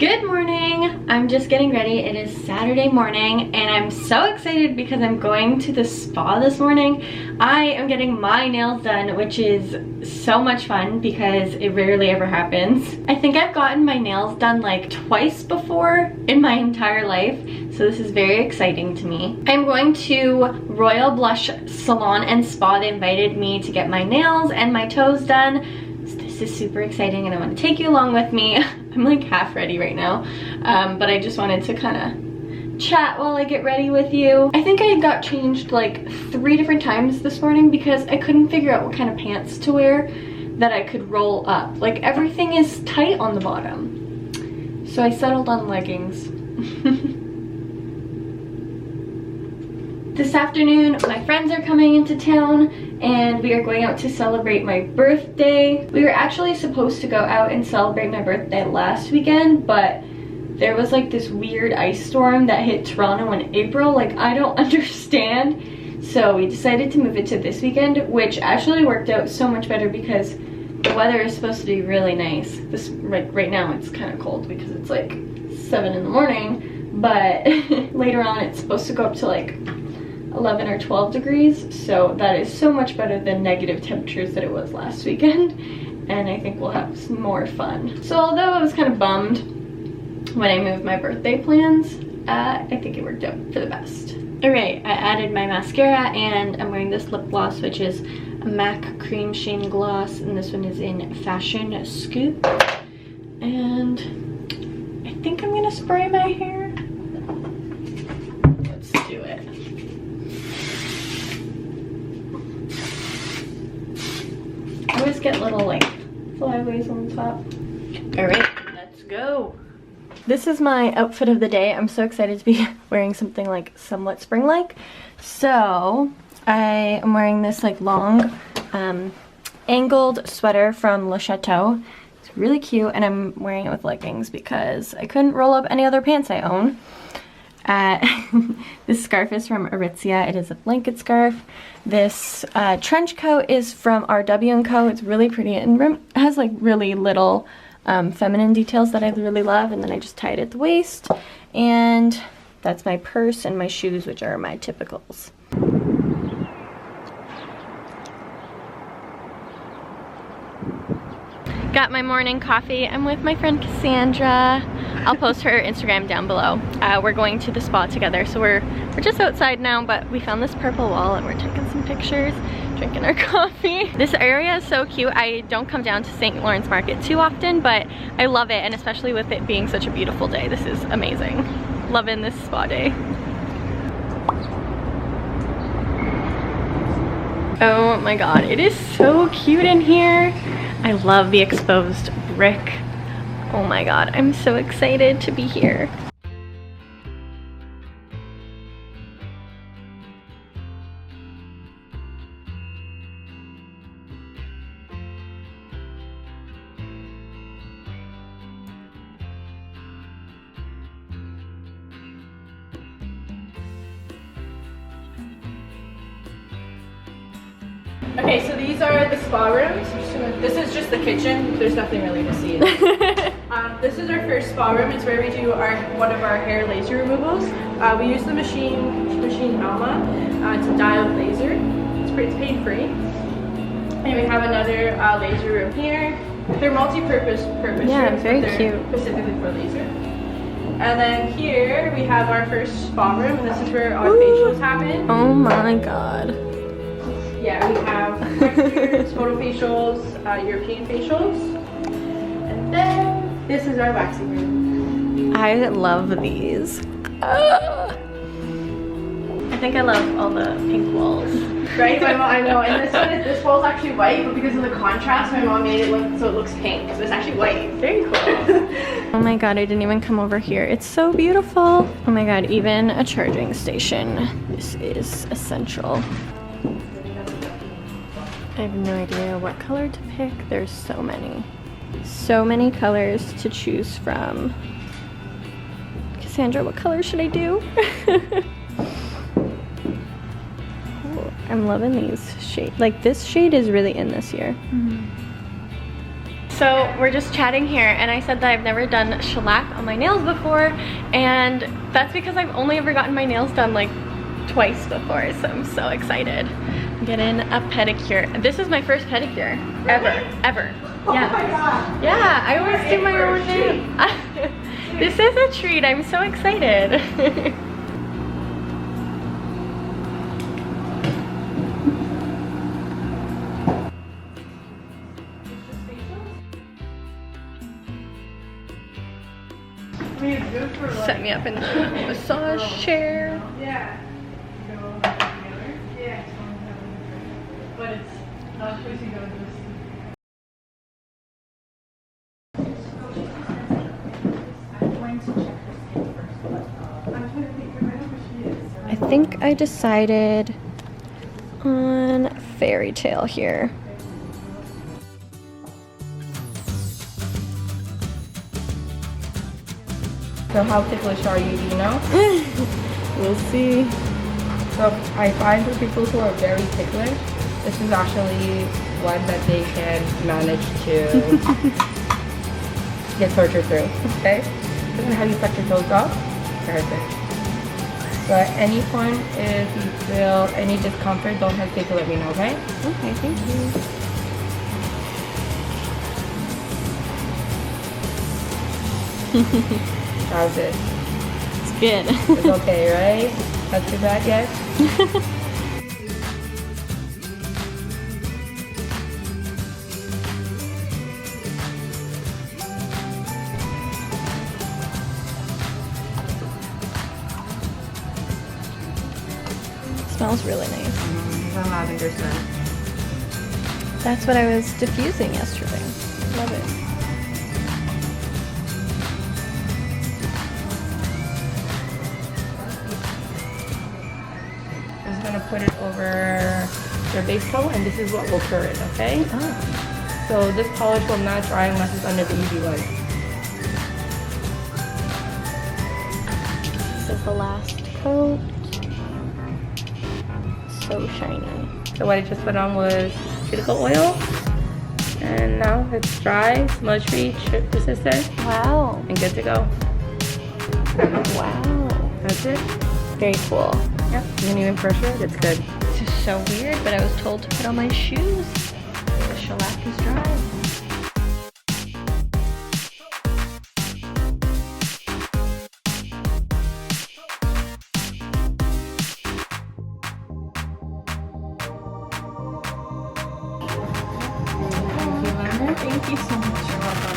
Good morning. I'm just getting ready. It is Saturday morning and I'm so excited because I'm going to the spa this morning. I am getting my nails done, which is so much fun because it rarely ever happens. I think I've gotten my nails done like twice before in my entire life, so this is very exciting to me. I'm going to Royal Blush Salon and Spa. They invited me to get my nails and my toes done. This is super exciting and I want to take you along with me. I'm like half ready right now, but I just wanted to kind of chat while I get ready with you. I think I got changed like 3 different times this morning because I couldn't figure out what kind of pants to wear that I could roll up. Like everything is tight on the bottom. So I settled on leggings. This afternoon, my friends are coming into town and we are going out to celebrate my birthday. We were actually supposed to go out and celebrate my birthday last weekend, but there was like this weird ice storm that hit Toronto in April. Like, I don't understand. So we decided to move it to this weekend, which actually worked out so much better because the weather is supposed to be really nice. Right now it's kind of cold because it's like 7 in the morning, but later on it's supposed to go up to like 11 or 12 degrees, so that is so much better than negative temperatures that it was last weekend, and I think we'll have some more fun. So although I was kind of bummed when I moved my birthday plans, I think it worked out for the best. Alright, I added my mascara and I'm wearing this lip gloss, which is a MAC Cream Sheen Gloss, and this one is in Fashion Scoop. And I think I'm gonna spray my hair. Let's do it. I always get little like flyaways on the top. All right, let's go. This is my outfit of the day. I'm so excited to be wearing something like somewhat spring-like. So I am wearing this like long angled sweater from Le Chateau. It's really cute, and I'm wearing it with leggings because I couldn't roll up any other pants I own. This scarf is from Aritzia. It is a blanket scarf. This trench coat is from RW & Co. It's really pretty and it has like really little feminine details that I really love, and then I just tie it at the waist. And that's my purse and my shoes, which are my typicals. Got my morning coffee. I'm with my friend Cassandra. I'll post her Instagram down below. We're going to the spa together, so we're just outside now, but we found this purple wall and we're taking some pictures, drinking our coffee. This area is so cute. I don't come down to St. Lawrence Market too often, but I love it, and especially with it being such a beautiful day. This is amazing. Loving this spa day. Oh my god, it is so cute in here. I love the exposed brick. Oh my god, I'm so excited to be here. Okay, so these are the spa rooms. This is just the kitchen. There's nothing really to see. This is our first spa room. It's where we do one of our hair laser removals. We use the machine Alma. It's a dialed laser. It's pain-free. And we have another laser room here. They're multi-purpose Yeah, rooms, very but they're cute. specifically for laser. And then here we have our first spa room, and this is where our facials happen. Oh my god. Yeah, we have pedicures, photo facials, European facials, and then this is our waxing room. I love these. I think I love all the pink walls. Right? My mom, I know. And this wall's actually white, but because of the contrast, my mom made it look so it looks pink. So it's actually white. Very cool. Oh my god, I didn't even come over here. It's so beautiful. Oh my god, even a charging station. This is essential. I have no idea what color to pick. There's so many. So many colors to choose from. Cassandra, what color should I do? Oh, I'm loving these shades. Like, this shade is really in this year. So we're just chatting here, and I said that I've never done shellac on my nails before, and that's because I've only ever gotten my nails done like twice before, so I'm so excited. I'm getting a pedicure. This is my first pedicure ever. Oh Yeah. my god. Yeah, I always do my own nails. This is a treat. I'm so excited. Set me up in the massage chair. Yeah. Yeah. But it's not supposed to go this. I think I decided on fairy tale here. So how ticklish are you, do you know? We'll see. So I find for people who are very ticklish, this is actually one that they can manage to get tortured through, okay? So then how you touch your toes up? Perfect. So at any point, if you feel any discomfort, don't hesitate to let me know, okay? Okay, thank you. How's it? It's good. It's okay, right? Not too bad yet? Smells really nice. It's a lavender scent. That's what I was diffusing yesterday. Love it. I'm just gonna put it over your base coat, and this is what will cure it, okay? Oh. So this polish will not dry unless it's under the UV light. This is the last coat. So shiny. So what I just put on was cuticle oil, and now it's dry, smudge-free, chip resistant, Wow. and good to go. Wow. That's it. Very cool. Yep. You can even pressure it. It's good. This is so weird, but I was told to put on my shoes. The shellac is dry. Thank you so much. You're welcome.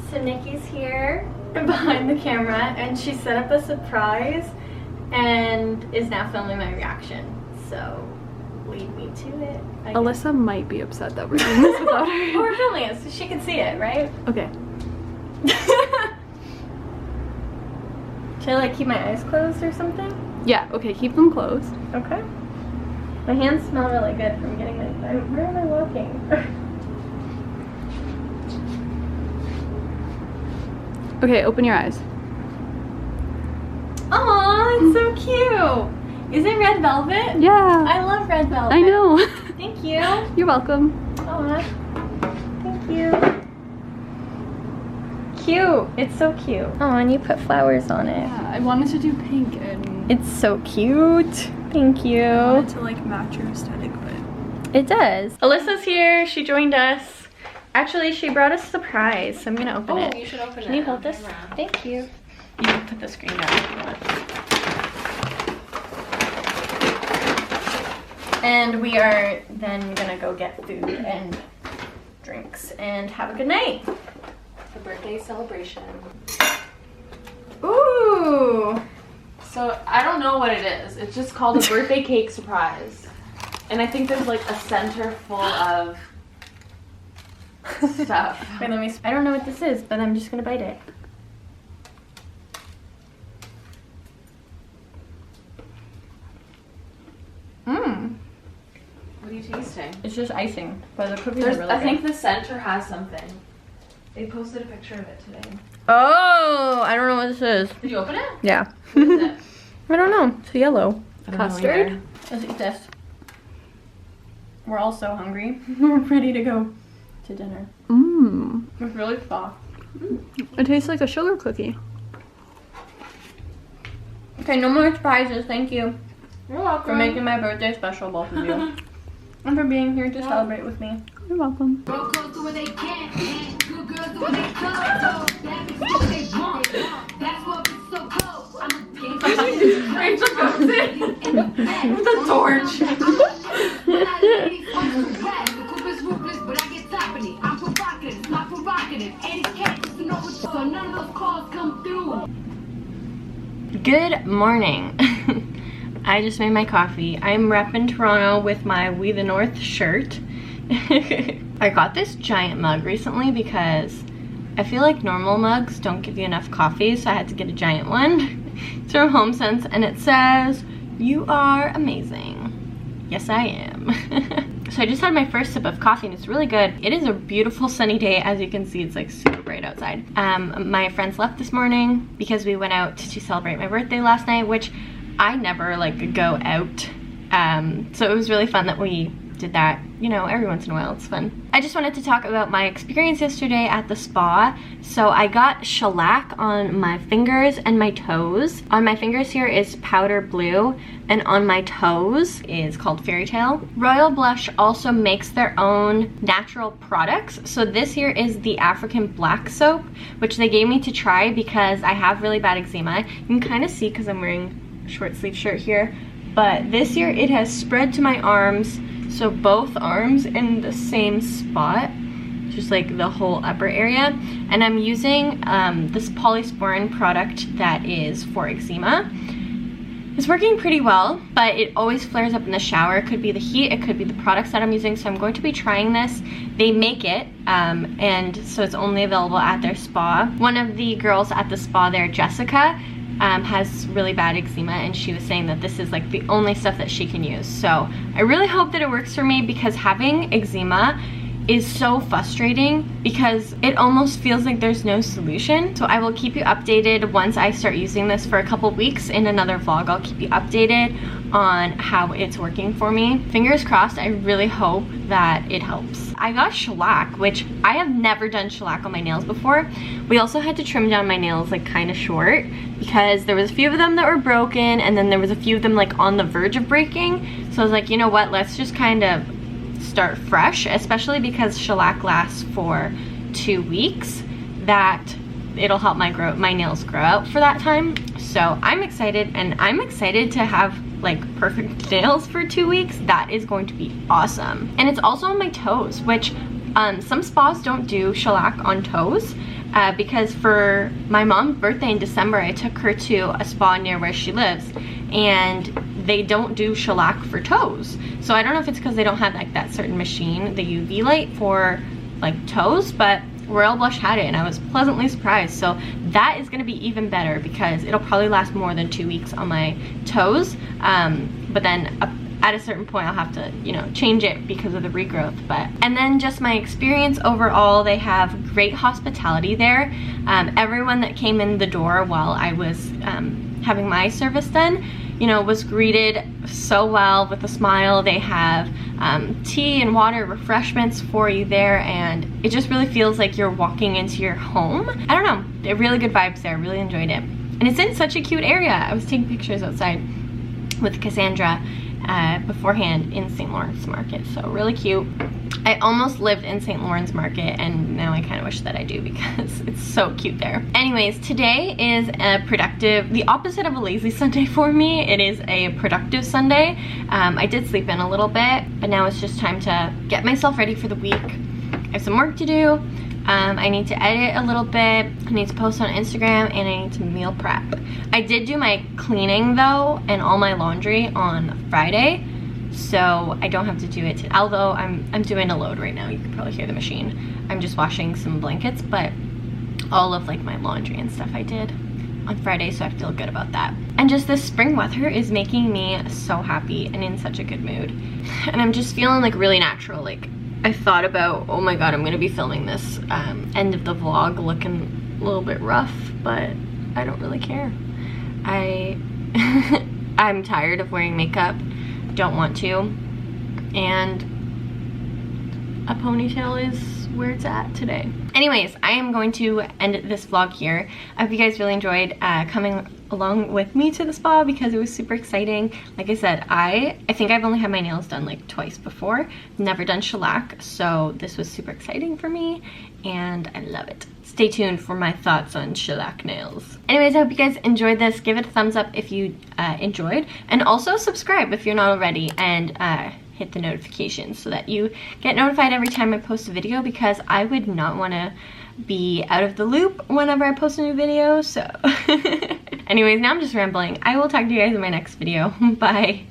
So Nikki's here behind the camera, and she set up a surprise and is now filming my reaction. So lead me to it. Alyssa might be upset that we're doing this without her. We're filming it so she can see it, right? Okay. Should I like keep my eyes closed or something? Yeah, okay, keep them closed. Okay. My hands smell really good from getting it. Where am I walking? Okay, open your eyes. Aw, it's so cute. Is it red velvet? Yeah. I love red velvet. I know. Thank you. You're welcome. Aw, thank you. Cute. It's so cute. Oh, and you put flowers on it. Yeah, I wanted to do pink and It's so cute. Thank you. I wanted to like match your aesthetic, but It does. Alyssa's here. She joined us. Actually, she brought us a surprise, so I'm gonna open it. You should open Can you hold this? Thank you. You can put the screen down if you want. And we are then gonna go get food and drinks and have a good night. The birthday celebration. Ooh. So I don't know what it is. It's just called a birthday cake surprise. And I think there's like a center full of stuff. Wait, let me. I don't know what this is, but I'm just gonna bite it. Mmm. What are you tasting? It's just icing, but the cookies There's, are really I think good. the center has something. They posted a picture of it today. Oh, I don't know what this is. Did you open it? Yeah. What is it? I don't know. It's yellow. I don't know Custard? either. Let's eat this. We're all so hungry. We're ready to go to dinner. mmm. It's really soft. It tastes like a sugar cookie. Okay, no more surprises. Thank you You're welcome. for making my birthday special, both of you. And for being here to celebrate with me. You're welcome. Broke girls do what they can, good girls do what they can. Bad bitches do what they want. That's what it's so cold. I'm a Rachel comes in with a torch. When I ladies want to rap, the coupe is ruthless, but I get top of it. I'm provocative, not provocative. And it's cats to know what so none of those calls come through. Good morning. I just made my coffee. I'm repping Toronto with my We the North shirt. I got this giant mug recently because I feel like normal mugs don't give you enough coffee, so I had to get a giant one. It's from HomeSense and it says, "You are amazing." Yes, I am. So I just had my first sip of coffee and it's really good. It is a beautiful sunny day. As you can see, it's like super bright outside. My friends left this morning because we went out to celebrate my birthday last night, which I never like go out. So it was really fun that we did that, you know, every once in a while. It's fun. I just wanted to talk about my experience yesterday at the spa. So I got shellac on my fingers and my toes. On my fingers here is powder blue, and on my toes is called Fairy Tale. Royal Blush also makes their own natural products. So this here is the African black soap, which they gave me to try because I have really bad eczema. You can kind of see because I'm wearing a short sleeve shirt here, but this year it has spread to my arms. So both arms in the same spot, just like the whole upper area. And I'm using this polysporin product that is for eczema. It's working pretty well, but it always flares up in the shower. It could be the heat, it could be the products that I'm using. So I'm going to be trying this. They make it, and so it's only available at their spa. One of the girls at the spa there, Jessica, has really bad eczema, and she was saying that this is like the only stuff that she can use. So I really hope that it works for me, because having eczema is so frustrating because it almost feels like there's no solution. So I will keep you updated once I start using this for a couple weeks. In another vlog, I'll keep you updated on how it's working for me. Fingers crossed. I really hope that it helps. I got shellac, which I have never done shellac on my nails before. We also had to trim down my nails like kind of short because there was a few of them that were broken, and then there was a few of them like on the verge of breaking. So I was like, you know what, let's just kind of start fresh, especially because shellac lasts for 2 weeks, that it'll help my nails grow out for that time. So I'm excited, and I'm excited to have like perfect nails for 2 weeks. That is going to be awesome. And it's also on my toes, which some spas don't do shellac on toes, because for my mom's birthday in December, I took her to a spa near where she lives, and they don't do shellac for toes. So I don't know if it's because they don't have like that certain machine, the UV light for like toes, but Royal Blush had it and I was pleasantly surprised. So that is gonna be even better because it'll probably last more than 2 weeks on my toes. But then at a certain point I'll have to, you know, change it because of the regrowth. But and then just my experience overall, they have great hospitality there. Everyone that came in the door while I was having my service done, you know, was greeted so well with a smile. They have tea and water, refreshments for you there, and it just really feels like you're walking into your home. I don't know, they're really good vibes there. Really enjoyed it, and it's in such a cute area. I was taking pictures outside with Cassandra beforehand in St. Lawrence Market, so really cute. I almost lived in St. Lawrence Market, and now I kind of wish that I do because it's so cute there. Anyways, today is a productive, the opposite of a lazy Sunday for me. It is a productive Sunday. I did sleep in a little bit, but now it's just time to get myself ready for the week. I have some work to do. I need to edit a little bit. I need to post on Instagram, and I need to meal prep. I did do my cleaning though, and all my laundry on Friday, so I don't have to do it today. Although I'm doing a load right now. You can probably hear the machine. I'm just washing some blankets, but all of like my laundry and stuff I did on Friday, so I feel good about that. And just this spring weather is making me so happy and in such a good mood. And I'm just feeling like really natural. Like I thought about, oh my god, I'm gonna be filming this end of the vlog looking a little bit rough, but I don't really care. I'm tired of wearing makeup, don't want to, and a ponytail is where it's at today. Anyways, I am going to end this vlog here. I hope you guys really enjoyed coming along with me to the spa because it was super exciting. Like I said, I think I've only had my nails done like twice before. Never done shellac, so this was super exciting for me and I love it. Stay tuned for my thoughts on shellac nails. Anyways, I hope you guys enjoyed this. Give it a thumbs up if you enjoyed, and also subscribe if you're not already, and hit the notifications so that you get notified every time I post a video, because I would not want to be out of the loop whenever I post a new video. So anyways, now I'm just rambling. I will talk to you guys in my next video. Bye.